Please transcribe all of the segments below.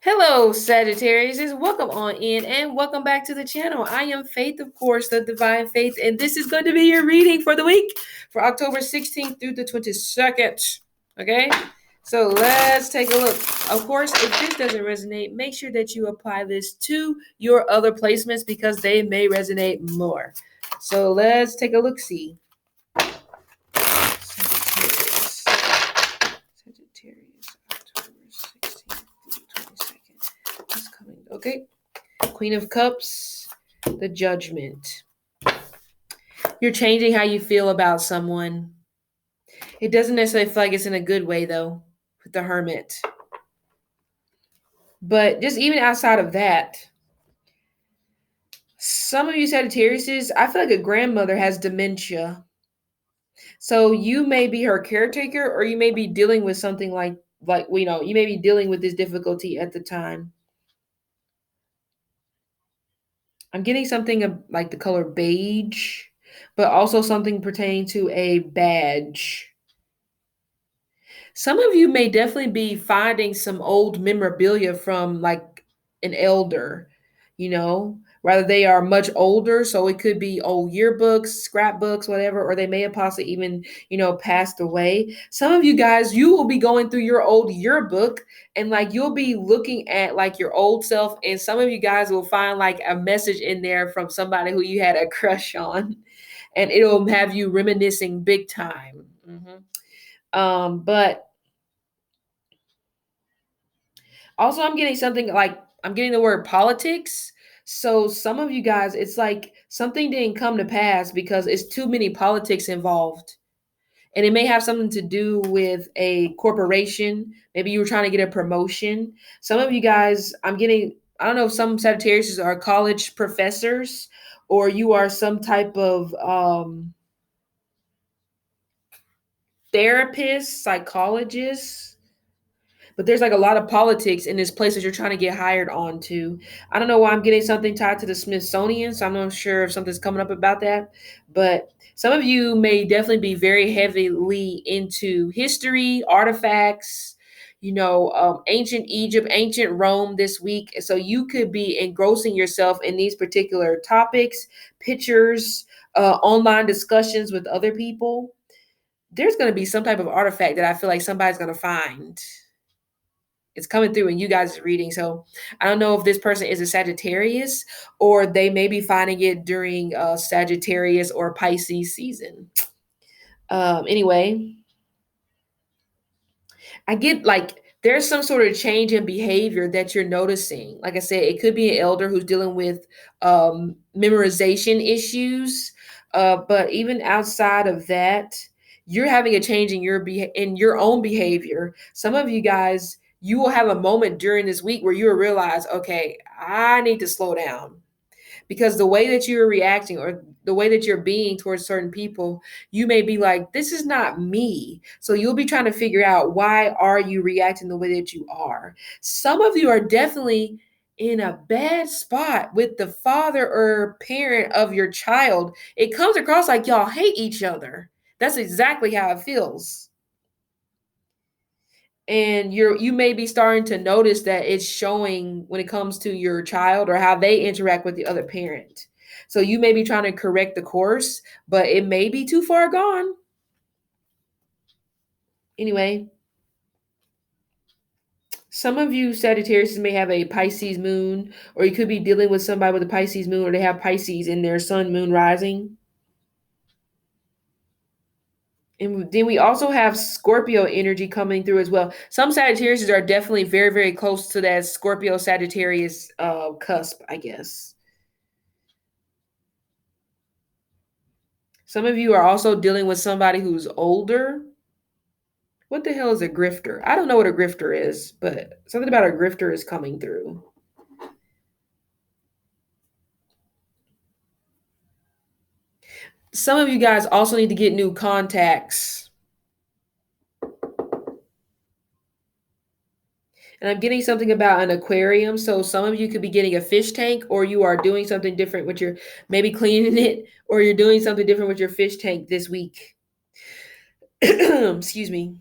Hello, Sagittarius. Welcome on in and welcome back to the channel. I am Faith, of course, the Divine Faith, and this is going to be your reading for the week for October 16th through the 22nd. Okay, so let's take a look. Of course, if this doesn't resonate, make sure that you apply this to your other placements because they may resonate more. So let's take a look. See. Sagittarius, October 16th through the 22nd. It's coming. Okay. Queen of Cups, the Judgment. You're changing how you feel about someone. It doesn't necessarily feel like it's in a good way, though, with the Hermit. But just even outside of that, some of you Sagittarius, I feel like a grandmother has dementia. So you may be her caretaker, or you may be dealing with something like you may be dealing with this difficulty at the time. I'm getting something like the color beige, but also something pertaining to a badge. Some of you may definitely be finding some old memorabilia from like an elder, rather they are much older. So it could be old yearbooks, scrapbooks, whatever, or they may have possibly even, passed away. Some of you guys, you will be going through your old yearbook and like you'll be looking at like your old self. And some of you guys will find like a message in there from somebody who you had a crush on, and it'll have you reminiscing big time. But also, I'm getting the word politics. So some of you guys, it's like something didn't come to pass because it's too many politics involved. And it may have something to do with a corporation. Maybe you were trying to get a promotion. Some of you guys, I don't know if some Sagittarius are college professors or you are some type of therapist, psychologist, but there's like a lot of politics in this place that you're trying to get hired on to. I don't know why I'm getting something tied to the Smithsonian, so I'm not sure if something's coming up about that. But some of you may definitely be very heavily into history, artifacts, ancient Egypt, ancient Rome this week. So you could be engrossing yourself in these particular topics, pictures, online discussions with other people. There's going to be some type of artifact that I feel like somebody's going to find. It's coming through in you guys' reading. So I don't know if this person is a Sagittarius or they may be finding it during Sagittarius or Pisces season. Anyway, I get like there's some sort of change in behavior that you're noticing. Like I said, it could be an elder who's dealing with memorization issues. But even outside of that, you're having a change in your own behavior. Some of you guys, you will have a moment during this week where you will realize, okay, I need to slow down because the way that you're reacting or the way that you're being towards certain people, you may be like, this is not me. So you'll be trying to figure out, why are you reacting the way that you are? Some of you are definitely in a bad spot with the father or parent of your child. It comes across like y'all hate each other. That's exactly how it feels. And you may be starting to notice that it's showing when it comes to your child or how they interact with the other parent. So you may be trying to correct the course, but it may be too far gone. Anyway, some of you Sagittarius may have a Pisces moon, or you could be dealing with somebody with a Pisces moon, or they have Pisces in their sun, moon, rising. And then we also have Scorpio energy coming through as well. Some Sagittarius are definitely very, very close to that Scorpio Sagittarius cusp, I guess. Some of you are also dealing with somebody who's older. What the hell is a grifter? I don't know what a grifter is, but something about a grifter is coming through. Some of you guys also need to get new contacts. And I'm getting something about an aquarium. So some of you could be getting a fish tank, or you are doing something different with your, maybe cleaning it, or you're doing something different with your fish tank this week. Excuse me.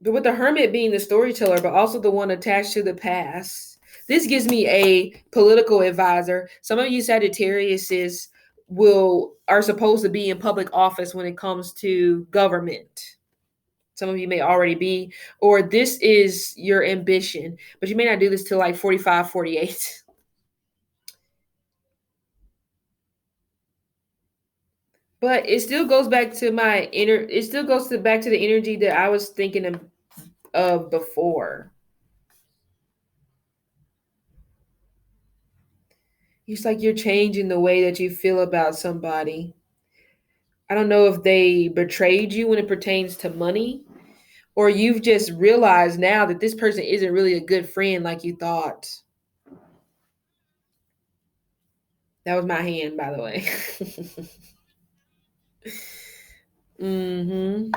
But with the Hermit being the storyteller, but also the one attached to the past, This gives me a political advisor. Some of you Sagittariuses are supposed to be in public office when it comes to government. Some of you may already be, or this is your ambition, but you may not do this till like 45, 48. But it still goes back to it still goes back to the energy that I was thinking of before. It's like you're changing the way that you feel about somebody. I don't know if they betrayed you when it pertains to money, or you've just realized now that this person isn't really a good friend like you thought. That was my hand, by the way. hmm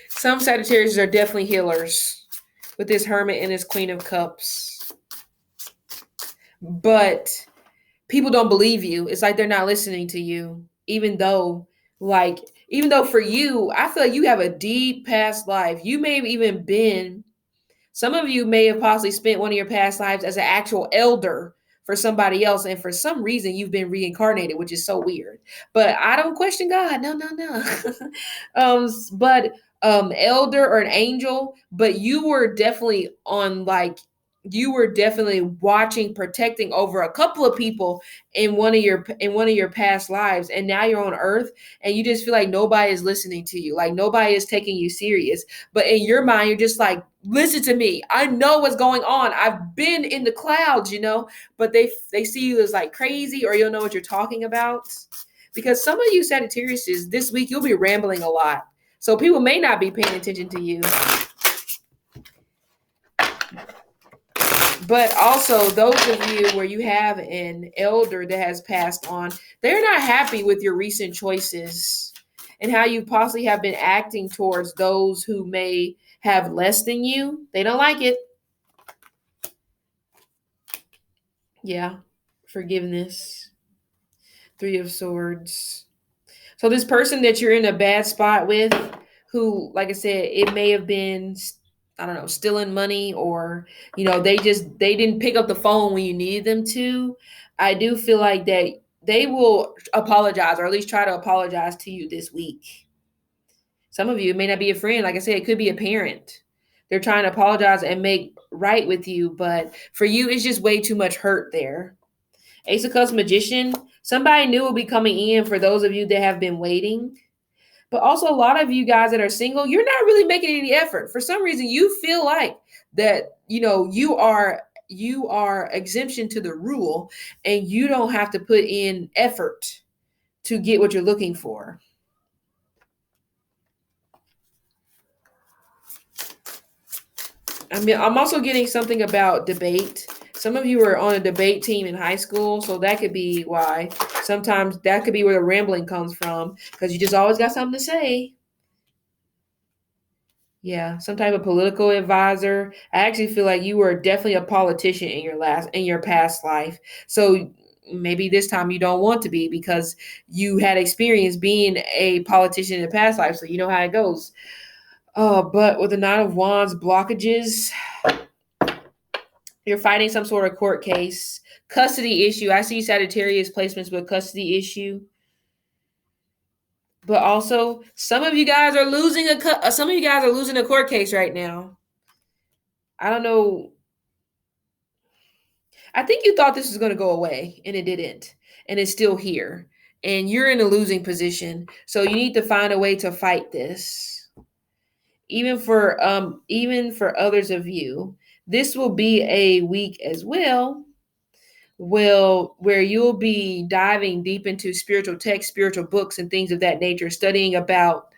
Some Sagittarius are definitely healers with this Hermit and this Queen of Cups. But people don't believe you. It's like they're not listening to you, like, even though for you, I feel like you have a deep past life. You may have even been Some of you may have possibly spent one of your past lives as an actual elder for somebody else, and for some reason you've been reincarnated, which is so weird. But I don't question God. No, no, no. But elder or an angel, but you were definitely watching, protecting over a couple of people in one of your past lives, and now you're on earth and you just feel like nobody is listening to you, like nobody is taking you serious. But in your mind, you're just like, listen to me. I know what's going on. I've been in the clouds, but they see you as like crazy, or you'll know what you're talking about. Because some of you Sagittarius, this week you'll be rambling a lot. So people may not be paying attention to you. But also those of you where you have an elder that has passed on, they're not happy with your recent choices and how you possibly have been acting towards those who may have less than you. They don't like it. Yeah. Forgiveness. Three of Swords. So this person that you're in a bad spot with, who, like I said, it may have been, I don't know, stealing money, or they didn't pick up the phone when you needed them to. I do feel like that they will apologize, or at least try to apologize to you this week. Some of you, it may not be a friend. Like I said, it could be a parent. They're trying to apologize and make right with you, but for you, it's just way too much hurt there. Ace of Cups, Magician. Somebody new will be coming in for those of you that have been waiting. But also, a lot of you guys that are single, you're not really making any effort. For some reason, you feel like that, you are exemption to the rule, and you don't have to put in effort to get what you're looking for. I mean, I'm also getting something about debate. Some of you were on a debate team in high school, so that could be why. Sometimes that could be where the rambling comes from, because you just always got something to say. Yeah, some type of political advisor. I actually feel like you were definitely a politician in your past life. So maybe this time you don't want to be, because you had experience being a politician in the past life, so you know how it goes. But with the Nine of Wands blockages, you're fighting some sort of court case, custody issue. I see Sagittarius placements with custody issue. But also, some of you guys are losing a court case right now. I don't know. I think you thought this was going to go away, and it didn't. And it's still here. And you're in a losing position. So you need to find a way to fight this. Even for others of you, this will be a week as well, where you'll be diving deep into spiritual texts, spiritual books, and things of that nature, studying about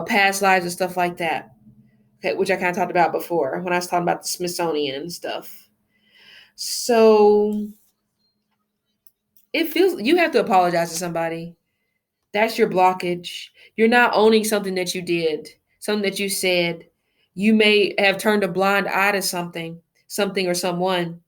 past lives and stuff like that. Okay, which I kind of talked about before when I was talking about the Smithsonian and stuff. So it feels you have to apologize to somebody. That's your blockage. You're not owning something that you did, something that you said. You may have turned a blind eye to something or someone.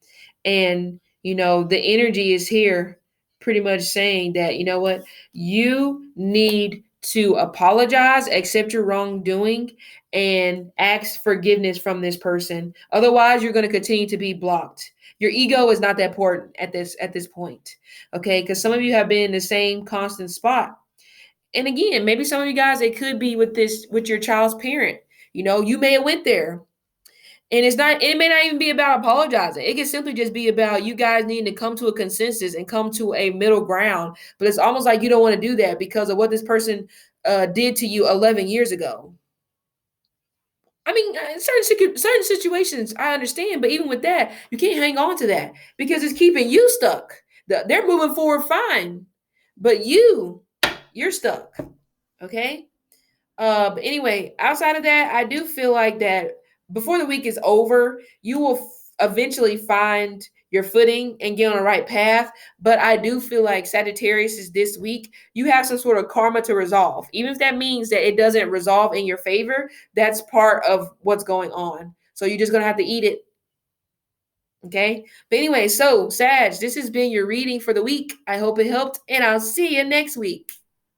And, the energy is here pretty much saying that, you know what, you need to apologize, accept your wrongdoing, and ask forgiveness from this person. Otherwise, you're going to continue to be blocked. Your ego is not that important at this point, okay? Because some of you have been in the same constant spot. And again, maybe some of you guys, it could be with your child's parent. You may have went there, and it may not even be about apologizing. It can simply just be about you guys needing to come to a consensus and come to a middle ground. But it's almost like you don't want to do that because of what this person did to you 11 years ago. I mean, certain situations I understand, but even with that, you can't hang on to that because it's keeping you stuck. They're moving forward fine, but you're stuck. Okay. But anyway, outside of that, I do feel like that before the week is over, you will eventually find your footing and get on the right path. But I do feel like Sagittarius is this week. You have some sort of karma to resolve. Even if that means that it doesn't resolve in your favor, that's part of what's going on. So you're just going to have to eat it. Okay. But anyway, so Sag, this has been your reading for the week. I hope it helped, and I'll see you next week.